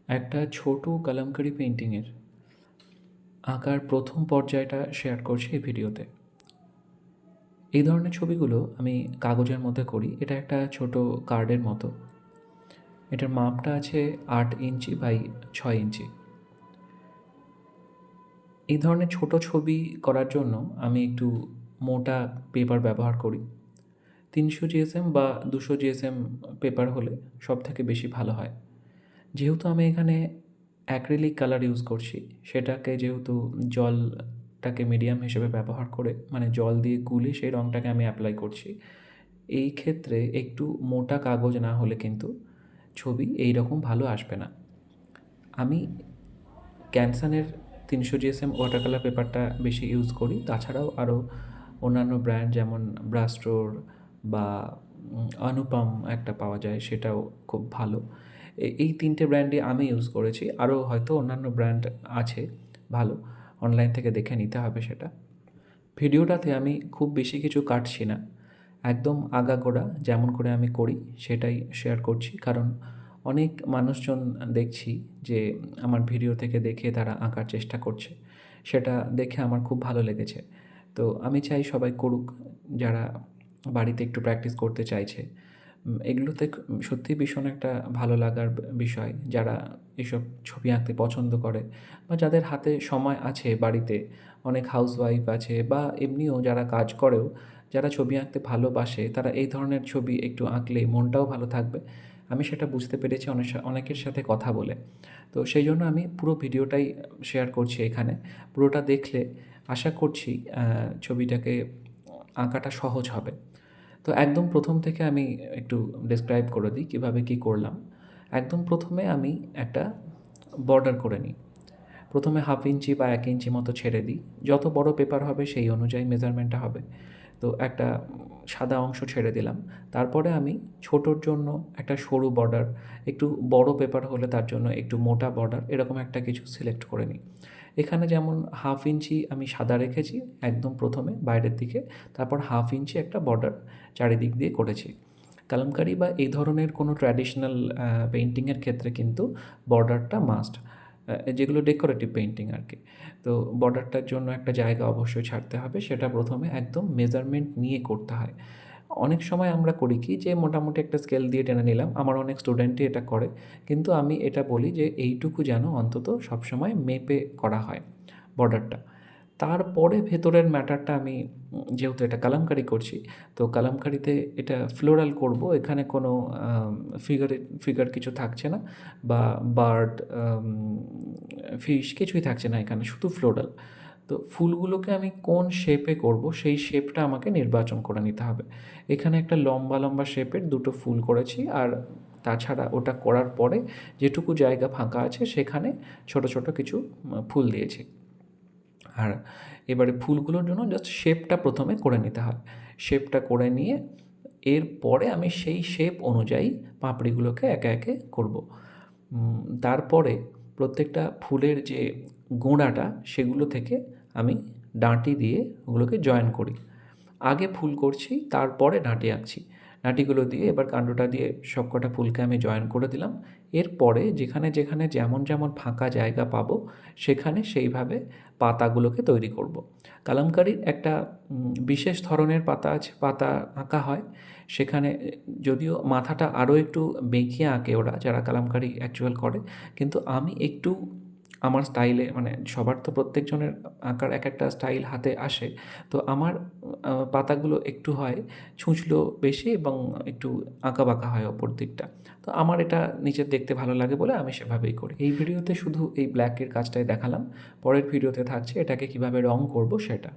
একটা ছোট কালামকারি পেইন্টিংয়ের আঁকার প্রথম পর্যায়টা শেয়ার করছি এই ভিডিওতে। এই ধরনের ছবিগুলো আমি কাগজের মধ্যে করি। এটা একটা ছোট কার্ডের মতো। এটার মাপটা আছে ৮ ইঞ্চি বাই ৬ ইঞ্চি। এই ধরনের ছোট ছবি করার জন্য আমি একটু মোটা পেপার ব্যবহার করি। ৩০০ জিএসএম বা ২০০ জিএসএম পেপার হলে সবথেকে বেশি ভালো হয়। যেহেতু আমি এখানে অ্যাক্রিলিক কালার ইউজ করছি, সেটাকে যেহেতু জলটাকে মিডিয়াম হিসেবে ব্যবহার করে মানে জল দিয়ে গুলে সেই রঙটাকে আমি অ্যাপ্লাই করছি। এই ক্ষেত্রে একটু মোটা কাগজ না হলে কিন্তু ছবি এইরকম ভালো আসবে না। আমি ক্যানসানের ৩০০ জিএসএম ওয়াটার কালার পেপারটা বেশি ইউজ করি। তাছাড়াও আরও অন্যান্য ব্র্যান্ড যেমন ব্রাস্টোর বা অনুপম একটা পাওয়া যায়, সেটাও খুব ভালো। এই ৩টে ব্র্যান্ডই আমি ইউজ করেছি। আরও হয়তো অন্যান্য ব্র্যান্ড আছে ভালো। অনলাইন থেকে দেখে নিতে হবে সেটা। ভিডিওটাতে আমি খুব বেশি কিছু কাটছি না। একদম আগাগোড়া যেমন করে আমি করি সেটাই শেয়ার করছি। কারণ অনেক মানুষজন দেখছি যে আমার ভিডিও থেকে দেখে তারা আঁকার চেষ্টা করছে। সেটা দেখে আমার খুব ভালো লেগেছে। তো আমি চাই সবাই করুক, যারা বাড়িতে একটু প্র্যাকটিস করতে চাইছে। এগুলোতে সত্যিই ভীষণ একটা ভালো লাগার বিষয়। যারা এসব ছবি আঁকতে পছন্দ করে বা যাদের হাতে সময় আছে বাড়িতে, অনেক হাউসওয়াইফ আছে বা এমনিও যারা কাজ করেও, যারা ছবি আঁকতে ভালোবাসে, তারা এই ধরনের ছবি একটু আঁকলে মনটাও ভালো থাকবে। আমি সেটা বুঝতে পেরেছি অনেকের সাথে কথা বলে। তো সেই জন্য আমি পুরো ভিডিওটাই শেয়ার করছি এখানে। পুরোটা দেখলে আশা করছি ছবিটাকে আঁকাটা সহজ হবে। তো একদম প্রথম থেকে আমি একটু ডেসক্রাইব করে দিই কীভাবে কী করলাম। একদম প্রথমে আমি একটা বর্ডার করে নিই। প্রথমে 1/2 ইঞ্চি বা 1 ইঞ্চি মতো ছেড়ে দিই। যত বড় পেপার হবে সেই অনুযায়ী মেজারমেন্টটা হবে। তো একটা সাদা অংশ ছেড়ে দিলাম। তারপরে আমি ছোটোর জন্য একটা সরু বর্ডার, একটু বড় পেপার হলে তার জন্য একটু মোটা বর্ডার, এরকম একটা কিছু সিলেক্ট করে নিই। এখানে যেমন 1/2 ইঞ্চি আমি সাদা রেখেছি একদম প্রথমে বাইরের দিকে, তারপর 1/2 ইঞ্চি একটা বর্ডার চারিদিক দিয়ে করেছি। কালামকারি বা এই ধরনের কোনো ট্র্যাডিশনাল পেইন্টিংয়ের ক্ষেত্রে কিন্তু বর্ডারটা মাস্ট। যেগুলো ডেকোরেটিভ পেইন্টিং আর কি। তো বর্ডারটার জন্য একটা জায়গা অবশ্যই ছাড়তে হবে। সেটা প্রথমে একদম মেজারমেন্ট নিয়ে করতে হয়। অনেক সময় আমরা করি কি যে মোটামুটি একটা স্কেল দিয়ে টেনে নিলাম। আমার অনেক স্টুডেন্টই এটা করে। কিন্তু আমি এটা বলি যে এইটুকু যেন অন্তত সবসময় মেপে করা হয় বর্ডারটা। তারপরে ভেতরের ম্যাটারটা আমি যেহেতু এটা কালামকারি করছি, তো কালামকারিতে এটা ফ্লোরাল করব। এখানে কোনো ফিগার কিছু থাকছে না বা বার্ড, ফিশ কিছুই থাকছে না এখানে, শুধু ফ্লোরাল। তো ফুলগুলোকে আমি কোন শেপে করব সেই শেপটা আমাকে নির্বাচন করে নিতে হবে। এখানে একটা লম্বা লম্বা শেপের দুটো ফুল করেছি, আর তাছাড়া ওটা করার পরে যেটুকু জায়গা ফাঁকা আছে সেখানে ছোট ছোট কিছু ফুল দিয়েছি। আর এবারে ফুলগুলোর জন্য জাস্ট শেপটা প্রথমে করে নিতে হয়। শেপটা করে নিয়ে এরপরে আমি সেই শেপ অনুযায়ী পাপড়িগুলোকে একে একে করব। তারপরে প্রত্যেকটা ফুলের যে গোড়াটা সেগুলো থেকে আমি ডাঁটি দিয়ে ওগুলোকে জয়েন করি। আগে ফুল করছি, তারপরে ডাঁটি আঁকছি। ডাঁটিগুলো দিয়ে এবার কাণ্ডটা দিয়ে সবকটা ফুলকে আমি জয়েন করে দিলাম। এরপরে যেখানে যেখানে যেমন যেমন ফাঁকা জায়গা পাবো সেখানে সেইভাবে পাতাগুলোকে তৈরি করব। কালামকারির একটা বিশেষ ধরনের পাতা আছে, পাতা আঁকা হয়। সেখানে যদিও মাথাটা আরও একটু বেঁকিয়ে আঁকে ওরা, যারা কালামকারি অ্যাকচুয়াল করে। কিন্তু আমি একটু আমার স্টাইলে, মানে সবার তো প্রত্যেকজনের আঁকার এক একটা স্টাইল হাতে আসে। তো আমার পাতাগুলো একটু হয় ছুঁচলো বেশি এবং একটু আঁকাবাঁকা হয় ওপর দিকটা। তো আমার এটা নিচের দেখতে ভালো লাগে বলে আমি সেভাবেই করি। এই ভিডিওতে শুধু এই ব্ল্যাকের কাজটাই দেখালাম। পরের ভিডিওতে থাকছে এটাকে কীভাবে রং করব সেটা।